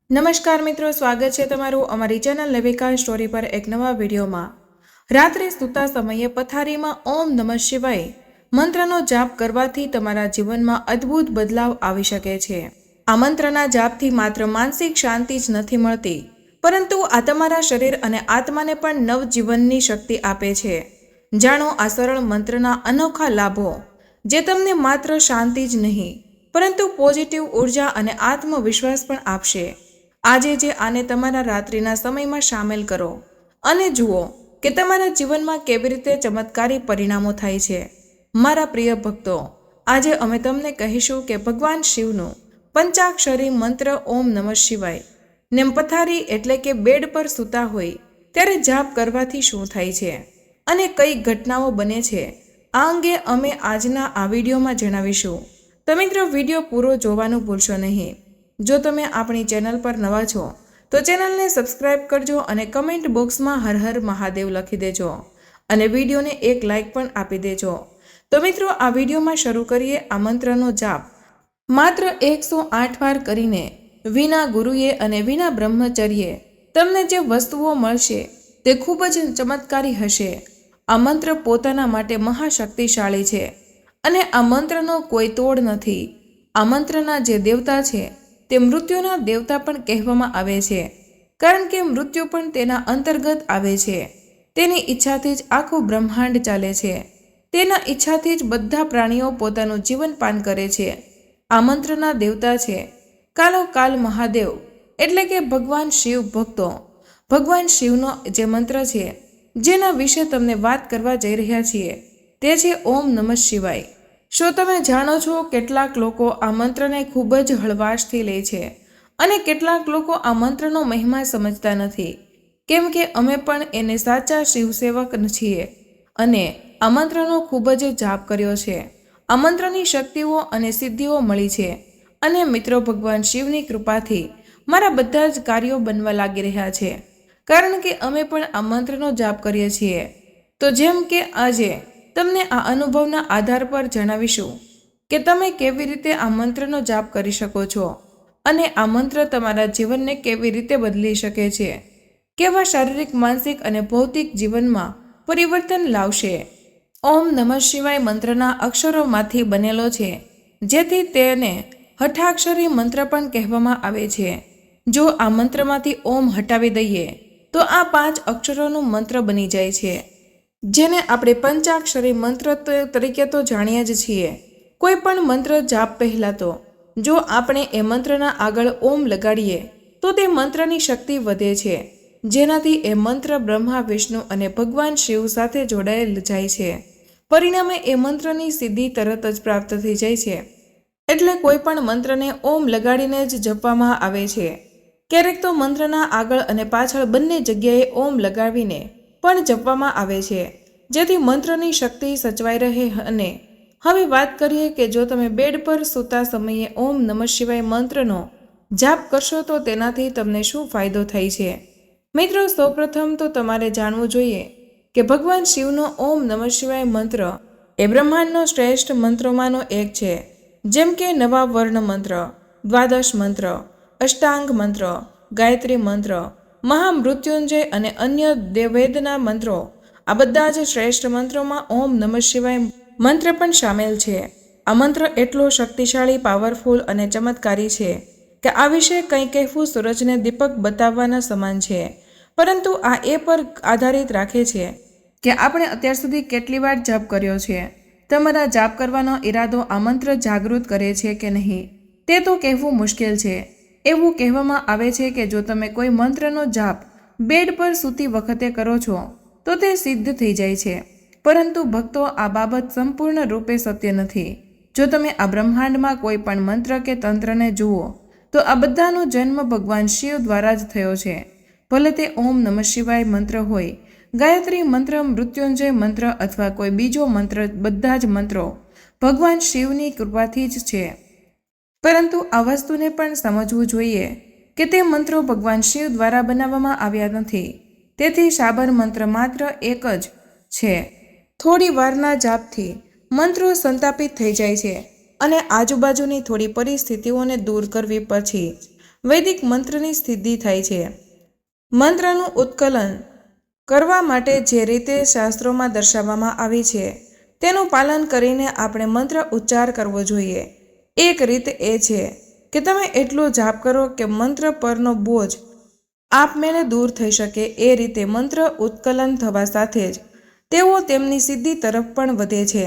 નમસ્કાર મિત્રો, સ્વાગત છે તમારું અમારી ચેનલ લેવિકા સ્ટોરી પર એક નવા વિડીયોમાં। રાત્રે સૂતા સમયે પથારીમાં ઓમ નમઃ શિવાય મંત્રનો જાપ કરવાથી તમારા જીવનમાં અદ્ભુત બદલાવ આવી શકે છે। આ મંત્રના જાપથી માત્ર માનસિક શાંતિ જ નથી મળતી, પરંતુ આ તમારા શરીર અને આત્માને પણ નવજીવનની શક્તિ આપે છે। જાણો આ સરળ મંત્રના અનોખા લાભો, જે તમને માત્ર શાંતિ જ નહીં પરંતુ પોઝિટિવ ઉર્જા અને આત્મવિશ્વાસ પણ આપશે। આજે જે આને તમારા રાત્રિના સમયમાં સામેલ કરો અને જુઓ કે તમારા જીવનમાં કેવી રીતે ચમત્કારી પરિણામો થાય છે। મારા પ્રિય ભક્તો, આજે અમે તમને કહીશું કે ભગવાન શિવનું પંચાક્ષરી મંત્ર ઓમ નમઃ શિવાય ને પથારી એટલે કે બેડ પર સૂતા હોય ત્યારે જાપ કરવાથી શું થાય છે અને કઈ ઘટનાઓ બને છે, આ અંગે અમે આજના આ વિડીયોમાં જણાવીશું। તો મિત્રો, વિડીયો પૂરો જોવાનું ભૂલશો નહીં। જો તમે આપણી ચેનલ પર નવા છો તો ચેનલને સબસ્ક્રાઇબ કરજો અને કમેન્ટ બોક્સમાં હર હર મહાદેવ લખી દેજો અને વિડીયોને એક લાઇક પણ આપી દેજો। તો મિત્રો, આ વિડીયોમાં શરૂ કરીએ આ મંત્રનો જાપ। માત્ર 108 વાર કરીને વિના ગુરુએ અને વિના બ્રહ્મચર્યે તમને જે વસ્તુઓ મળશે તે ખૂબ જ ચમત્કારી હશે। આ મંત્ર પોતાના માટે મહાશક્તિશાળી છે અને આ મંત્રનો કોઈ તોડ નથી। આ મંત્રના જે દેવતા છે તે મૃત્યુના દેવતા પણ કહેવામાં આવે છે, કારણ કે મૃત્યુ પણ તેના અંતર્ગત આવે છે। તેની ઈચ્છાથી જ આખું બ્રહ્માંડ ચાલે છે, તેના ઈચ્છાથી જ બધા પ્રાણીઓ પોતાનું જીવન પાન કરે છે। આ મંત્રના દેવતા છે કાલો મહાદેવ, એટલે કે ભગવાન શિવ। ભક્તો, ભગવાન શિવનો જે મંત્ર છે જેના વિશે તમને વાત કરવા જઈ રહ્યા છીએ તે છે ઓમ નમઃ શિવાય। શું તમે જાણો છો, કેટલાક લોકો આ મંત્રને ખૂબ જ હળવાશથી લે છે અને કેટલાક લોકો આ મંત્રનો મહિમા સમજતા નથી, કેમ કે અમે પણ એને સાચા શિવસેવક છીએ અને આ મંત્રનો ખૂબ જ જાપ કર્યો છે। આ મંત્રની શક્તિઓ અને સિદ્ધિઓ મળી છે અને મિત્રો, ભગવાન શિવની કૃપાથી મારા બધા જ કાર્યો બનવા લાગી રહ્યા છે, કારણ કે અમે પણ આ મંત્રનો જાપ કરીએ છીએ। તો જેમ કે આજે તમને આ અનુભવના આધાર પર જણાવીશું કે તમે કેવી રીતે આ મંત્રનો જાપ કરી શકો છો અને આ મંત્ર તમારા જીવનને કેવી રીતે બદલી શકે છે, કેવા શારીરિક, માનસિક અને ભૌતિક જીવનમાં પરિવર્તન લાવશે। ઓમ નમઃ શિવાય મંત્રના અક્ષરોમાંથી બનેલો છે, જેથી તેને હઠાક્ષરી મંત્ર પણ કહેવામાં આવે છે। જો આ મંત્રમાંથી ઓમ હટાવી દઈએ તો આ 5 અક્ષરોનું મંત્ર બની જાય છે, જેને આપણે પંચાક્ષરી મંત્ર તરીકે તો જાણીએ જ છીએ। કોઈ પણ મંત્ર જાપ પહેલા તો જો આપણે એ મંત્રના આગળ ઓમ લગાડીએ તો તે મંત્રની શક્તિ વધે છે, જેનાથી એ મંત્ર બ્રહ્મા, વિષ્ણુ અને ભગવાન શિવ સાથે જોડાયેલ જાય છે। પરિણામે એ મંત્રની સિદ્ધિ તરત જ પ્રાપ્ત થઈ જાય છે। એટલે કોઈ પણ મંત્રને ઓમ લગાડીને જ જપવામાં આવે છે। ક્યારેક તો મંત્રના આગળ અને પાછળ બંને જગ્યાએ ઓમ લગાવીને પણ જપવામાં આવે છે, જેથી મંત્રની શક્તિ સચવાઈ રહે। અને હવે વાત કરીએ કે જો તમે બેડ પર સૂતા સમયે ઓમ નમઃ શિવાય મંત્રનો જાપ કરશો તો તેનાથી તમને શું ફાયદો થાય છે। મિત્રો, સૌપ્રથમ તો તમારે જાણવું જોઈએ કે ભગવાન શિવનો ઓમ નમઃ શિવાય મંત્ર એ બ્રહ્માંડનો શ્રેષ્ઠ મંત્રોમાંનો એક છે। જેમ કે નવા વર્ણ મંત્ર, દ્વાદશ મંત્ર, અષ્ટાંગ મંત્ર, ગાયત્રી મંત્ર, મહામૃત્યુંજય અને અન્ય વેદના મંત્રો, આ બધા જ શ્રેષ્ઠ મંત્રોમાં ઓમ નમઃ શિવાય મંત્ર પણ સામેલ છે। આ મંત્ર એટલો શક્તિશાળી, પાવરફુલ અને ચમત્કારી છે કે આ વિશે કંઈ કહેવું સૂરજને દીપક બતાવવાના સમાન છે। પરંતુ આ એ પર આધારિત રાખે છે કે આપણે અત્યાર સુધી કેટલી વાર જાપ કર્યો છે। તમારા જાપ કરવાનો ઈરાદો આ મંત્ર જાગૃત કરે છે કે નહીં તે તો કહેવું મુશ્કેલ છે। એવું કહેવામાં આવે છે કે જો તમે કોઈ મંત્રનો જાપ બેડ પર સૂતી વખતે કરો છો તો તે સિદ્ધ થઈ જાય છે, પરંતુ ભક્તો, આ બાબત સંપૂર્ણ રૂપે સત્ય નથી। જો તમે આ બ્રહ્માંડમાં કોઈ પણ મંત્ર કે તંત્રને જુઓ તો આ બધાનો જન્મ ભગવાન શિવ દ્વારા જ થયો છે। ભલે તે ઓમ નમઃ શિવાય મંત્ર હોય, ગાયત્રી મંત્ર, મૃત્યુંજય મંત્ર અથવા કોઈ બીજો મંત્ર, બધા જ મંત્રો ભગવાન શિવની કૃપાથી જ છે। પરંતુ આ વસ્તુને પણ સમજવું જોઈએ કે તે મંત્રો ભગવાન શિવ દ્વારા બનાવવામાં આવ્યા નથી। તેથી સાબર મંત્ર માત્ર એક જ છે। થોડી વારના જાપથી મંત્રો સંતાપિત થઈ જાય છે અને આજુબાજુની થોડી પરિસ્થિતિઓને દૂર કરવી પછી વૈદિક મંત્રની સિદ્ધિ થાય છે. મંત્રનું ઉત્કલન કરવા માટે જે રીતે શાસ્ત્રોમાં દર્શાવવામાં આવી છે તેનું પાલન કરીને આપણે મંત્ર ઉચ્ચાર કરવો જોઈએ. એક રીત એ છે કે તમે એટલો જાપ કરો કે મંત્ર પરનો બોજ આપમેળે દૂર થઈ શકે. એ રીતે મંત્ર ઉત્કલન થવા સાથે જ તેઓ તેમની સિદ્ધિ તરફ પણ વધે છે.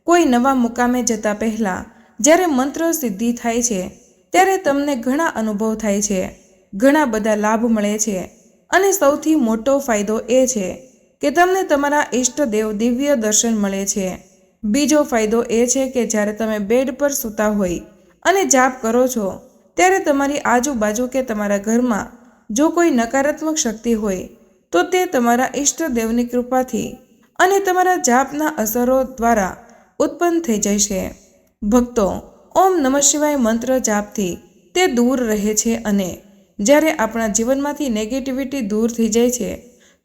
કોઈ નવા મુકામે જતા પહેલાં જ્યારે મંત્ર સિદ્ધિ થાય છે ત્યારે તમને ઘણા અનુભવ થાય છે, ઘણા બધા લાભ મળે છે અને સૌથી મોટો ફાયદો એ છે કે તમને તમારા ઈષ્ટદેવ દિવ્ય દર્શન મળે છે. બીજો ફાયદો એ છે કે જ્યારે તમે બેડ પર સૂતા હોય અને જાપ કરો છો ત્યારે તમારી આજુબાજુ કે તમારા ઘરમાં જો કોઈ નકારાત્મક શક્તિ હોય તો તે તમારા ઈષ્ટદેવની કૃપાથી અને તમારા જાપના અસરો દ્વારા ઉત્પન્ન થઈ જાય છે. ભક્તો, ઓમ નમઃ શિવાય મંત્ર જાપથી તે દૂર રહે છે અને જ્યારે આપણા જીવનમાંથી નેગેટિવિટી દૂર થઈ જાય છે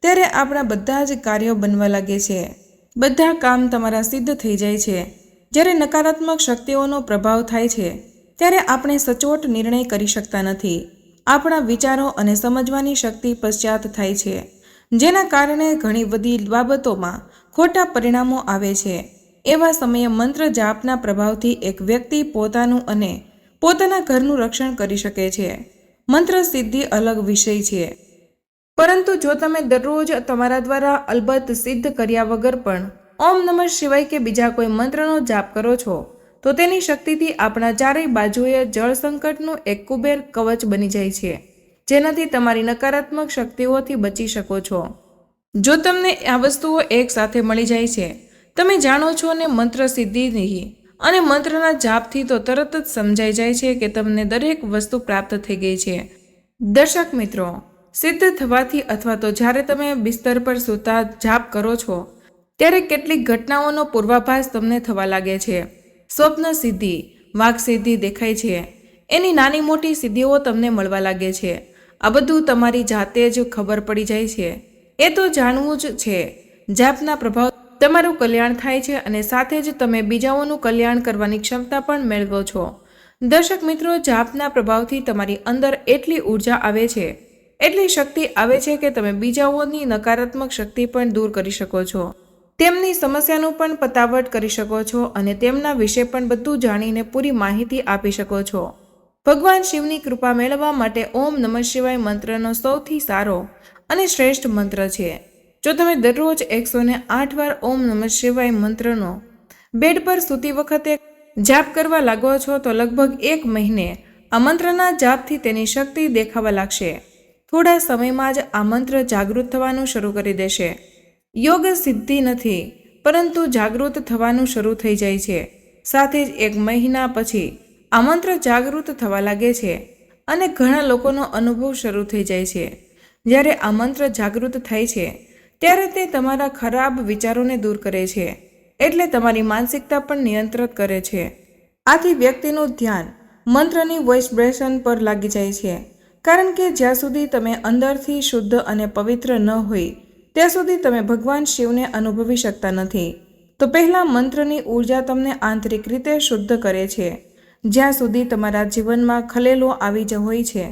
ત્યારે આપણા બધા જ કાર્યો બનવા લાગે છે. બધા કામ તમારા સિદ્ધ થઈ જાય છે. જ્યારે નકારાત્મક શક્તિઓનો પ્રભાવ થાય છે ત્યારે આપણે સચોટ નિર્ણય કરી શકતા નથી. આપણા વિચારો અને સમજવાની શક્તિ પશ્ચાત થાય છે, જેના કારણે ઘણી બધી બાબતોમાં ખોટા પરિણામો આવે છે. એવા સમયે મંત્ર જાપના પ્રભાવથી એક વ્યક્તિ પોતાનું અને પોતાના ઘરનું રક્ષણ કરી શકે છે. મંત્ર સિદ્ધિ અલગ વિષય છે, પરંતુ જો તમે દરરોજ તમારા દ્વારા અલબત્ત સિદ્ધ કર્યા વગર પણ ઓમ નમઃ શિવાય કે બીજા કોઈ મંત્રનો જાપ કરો છો તો તેની શક્તિથી આપણા ચારેય બાજુએ જળ સંકટનું એક કુબેર કવચ બની જાય છે, જેનાથી તમારી નકારાત્મક શક્તિઓથી બચી શકો છો. જો તમને આ વસ્તુઓ એક સાથે મળી જાય છે, તમે જાણો છો ને મંત્ર સિદ્ધિ નહીં અને મંત્રના જાપથી તો તરત જ સમજાઈ જાય છે કે તમને દરેક વસ્તુ પ્રાપ્ત થઈ ગઈ છે. દર્શક મિત્રો, સિદ્ધ થવાથી અથવા તો જ્યારે તમે બિસ્તર પર સૂતા જાપ કરો છો ત્યારે કેટલીક ઘટનાઓનો પૂર્વાભાસ તમને થવા લાગે છે. સ્વપ્ન સિદ્ધિ, વાક સિદ્ધિ દેખાય છે, એની નાની મોટી સિદ્ધિઓ તમને મળવા લાગે છે. આ બધું તમારી જાતે જ ખબર પડી જાય છે. એ તો જાણવું જ છે. જાપના પ્રભાવ તમારું કલ્યાણ થાય છે અને સાથે જ તમે બીજાઓનું કલ્યાણ કરવાની ક્ષમતા પણ મેળવો છો. દર્શક મિત્રો, જાપના પ્રભાવથી તમારી અંદર એટલી ઉર્જા આવે છે, એટલી શક્તિ આવે છે કે તમે બીજાઓની નકારાત્મક શક્તિ પણ દૂર કરી શકો છો. તેમની સમસ્યાનું પણ પતાવટ કરી શકો છો અને તેમના વિશે પણ બધું જાણીને પૂરી માહિતી આપી શકો છો. ભગવાન શિવની કૃપા મેળવવા માટે ઓમ નમઃ શિવાય મંત્રનો સૌથી સારો અને શ્રેષ્ઠ મંત્ર છે. જો તમે દરરોજ 108 વાર ઓમ નમઃ શિવાય મંત્રનો બેડ પર સૂતી વખતે જાપ કરવા લાગો છો તો લગભગ 1 મહિને આ મંત્રના જાપથી તેની શક્તિ દેખાવા લાગશે. થોડા સમયમાં જ આ મંત્ર જાગૃત થવાનું શરૂ કરી દેશે. યોગ સિદ્ધિ નથી, પરંતુ જાગૃત થવાનું શરૂ થઈ જાય છે. સાથે જ 1 મહિના પછી આ મંત્ર જાગૃત થવા લાગે છે અને ઘણા લોકોનો અનુભવ શરૂ થઈ જાય છે. જ્યારે આ મંત્ર જાગૃત થાય છે ત્યારે તે તમારા ખરાબ વિચારોને દૂર કરે છે, એટલે તમારી માનસિકતા પણ નિયંત્રિત કરે છે. આથી વ્યક્તિનું ધ્યાન મંત્રની વાઇબ્રેશન પર લાગી જાય છે, કારણ કે જ્યાં સુધી તમે અંદરથી શુદ્ધ અને પવિત્ર ન હોય ત્યાં સુધી તમે ભગવાન શિવને અનુભવી શકતા નથી. તો પહેલા મંત્રની ઉર્જા તમને આંતરિક રીતે શુદ્ધ કરે છે. જ્યાં સુધી તમારા જીવનમાં ખલેલો આવી જ હોય છે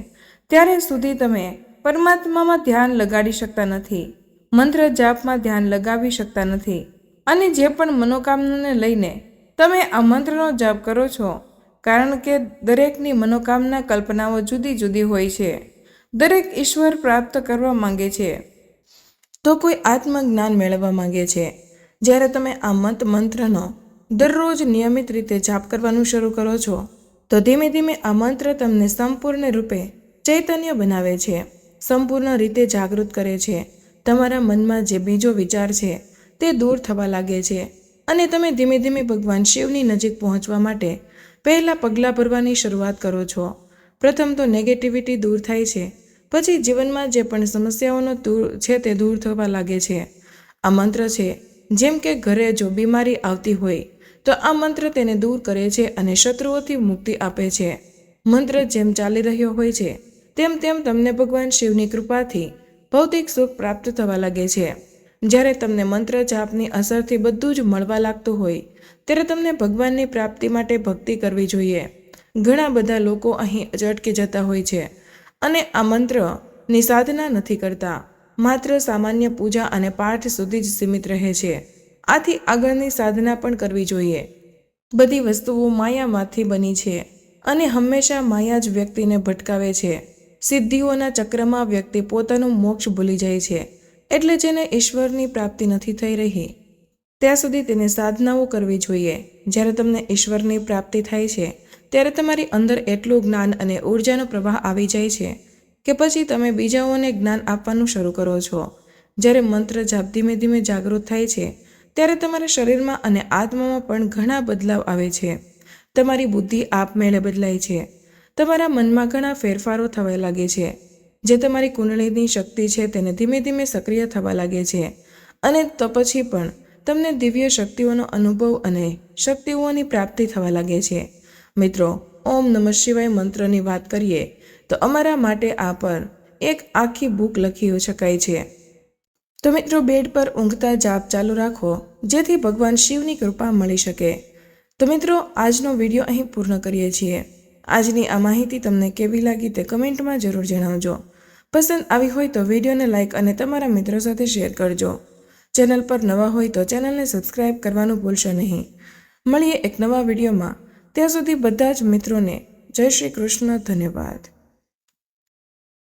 ત્યારે સુધી તમે પરમાત્મામાં ધ્યાન લગાડી શકતા નથી, મંત્ર જાપમાં ધ્યાન લગાવી શકતા નથી. અને જે પણ મનોકામનાને લઈને તમે આ મંત્રનો જાપ કરો છો, કારણ કે દરેકની મનોકામના કલ્પનાઓ જુદી જુદી હોય છે. દરેક ઈશ્વર પ્રાપ્ત કરવા માંગે છે, તો કોઈ આત્મજ્ઞાન મેળવવા માંગે છે. જ્યારે તમે આ મંત્રનો દરરોજ નિયમિત રીતે જાપ કરવાનું શરૂ કરો છો તો ધીમે ધીમે આ મંત્ર તમને સંપૂર્ણ રૂપે ચૈતન્ય બનાવે છે, સંપૂર્ણ રીતે જાગૃત કરે છે. તમારા મનમાં જે બીજો વિચાર છે તે દૂર થવા લાગે છે અને તમે ધીમે ધીમે ભગવાન શિવની નજીક પહોંચવા માટે પહેલાં પગલાં ભરવાની શરૂઆત કરો છો. પ્રથમ તો નેગેટિવિટી દૂર થાય છે, પછી જીવનમાં જે પણ સમસ્યાઓનો છે તે દૂર થવા લાગે છે. આ મંત્ર છે જેમ કે ઘરે જો બીમારી આવતી હોય તો આ મંત્ર તેને દૂર કરે છે અને શત્રુઓથી મુક્તિ આપે છે. મંત્ર જેમ ચાલી રહ્યો હોય છે તેમ તેમ તમને ભગવાન શિવની કૃપાથી ભૌતિક સુખ પ્રાપ્ત થવા લાગે છે. જ્યારે તમને મંત્ર જાપની અસરથી બધું જ મળવા લાગતું હોય ત્યારે તમને ભગવાનની પ્રાપ્તિ માટે ભક્તિ કરવી જોઈએ. ઘણા બધા લોકો અહીં અટકી જતા હોય છે અને આ મંત્રની સાધના નથી કરતા, માત્ર સામાન્ય પૂજા અને પાઠ સુધી જ સીમિત રહે છે. આથી આગળની સાધના પણ કરવી જોઈએ. બધી વસ્તુઓ માયામાંથી બની છે અને હંમેશા માયા જ વ્યક્તિને ભટકાવે છે. સિદ્ધિઓના ચક્રમાં વ્યક્તિ પોતાનું મોક્ષ ભૂલી જાય છે. એટલે જેને ઈશ્વરની પ્રાપ્તિ નથી થઈ રહી ત્યાં સુધી તેને સાધનાઓ કરવી જોઈએ. જ્યારે તમને ઈશ્વરની પ્રાપ્તિ થાય છે ત્યારે તમારી અંદર એટલું જ્ઞાન અને ઉર્જાનો પ્રવાહ આવી જાય છે કે પછી તમે બીજાઓને જ્ઞાન આપવાનું શરૂ કરો છો. જ્યારે મંત્ર જાપ ધીમે ધીમે જાગૃત થાય છે ત્યારે તમારા શરીરમાં અને આત્મામાં પણ ઘણા બદલાવ આવે છે. તમારી બુદ્ધિ આપમેળે બદલાય છે. તમારા મનમાં ઘણા ફેરફારો થવા લાગે છે. જે તમારી કુંડળીની શક્તિ છે તેને ધીમે ધીમે સક્રિય થવા લાગે છે અને તો પછી પણ તમને દિવ્ય શક્તિઓનો અનુભવ અને શક્તિઓની પ્રાપ્તિ થવા લાગે છે. મિત્રો, ઓમ નમઃ શિવાય મંત્રની વાત કરીએ તો અમારા માટે આ પર એક આખી બુક લખી શકાય છે. તો મિત્રો, બેડ પર ઊંઘતા જાપ ચાલુ રાખો જેથી ભગવાન શિવની કૃપા મળી શકે. તો મિત્રો, આજનો વિડીયો અહીં પૂર્ણ કરીએ છીએ. આજની આ માહિતી તમને કેવી લાગી તે કમેન્ટમાં જરૂર જણાવજો. પસંદ આવી હોય તો વિડીયોને લાઇક અને તમારા મિત્રો સાથે શેર કરજો. ચેનલ પર નવા હોય તો ચેનલને સબસ્ક્રાઇબ કરવાનું ભૂલશો નહીં. મળીએ એક નવા વિડીયોમાં. ત્યાં સુધી બધા જ મિત્રોને જય શ્રી કૃષ્ણ. ધન્યવાદ.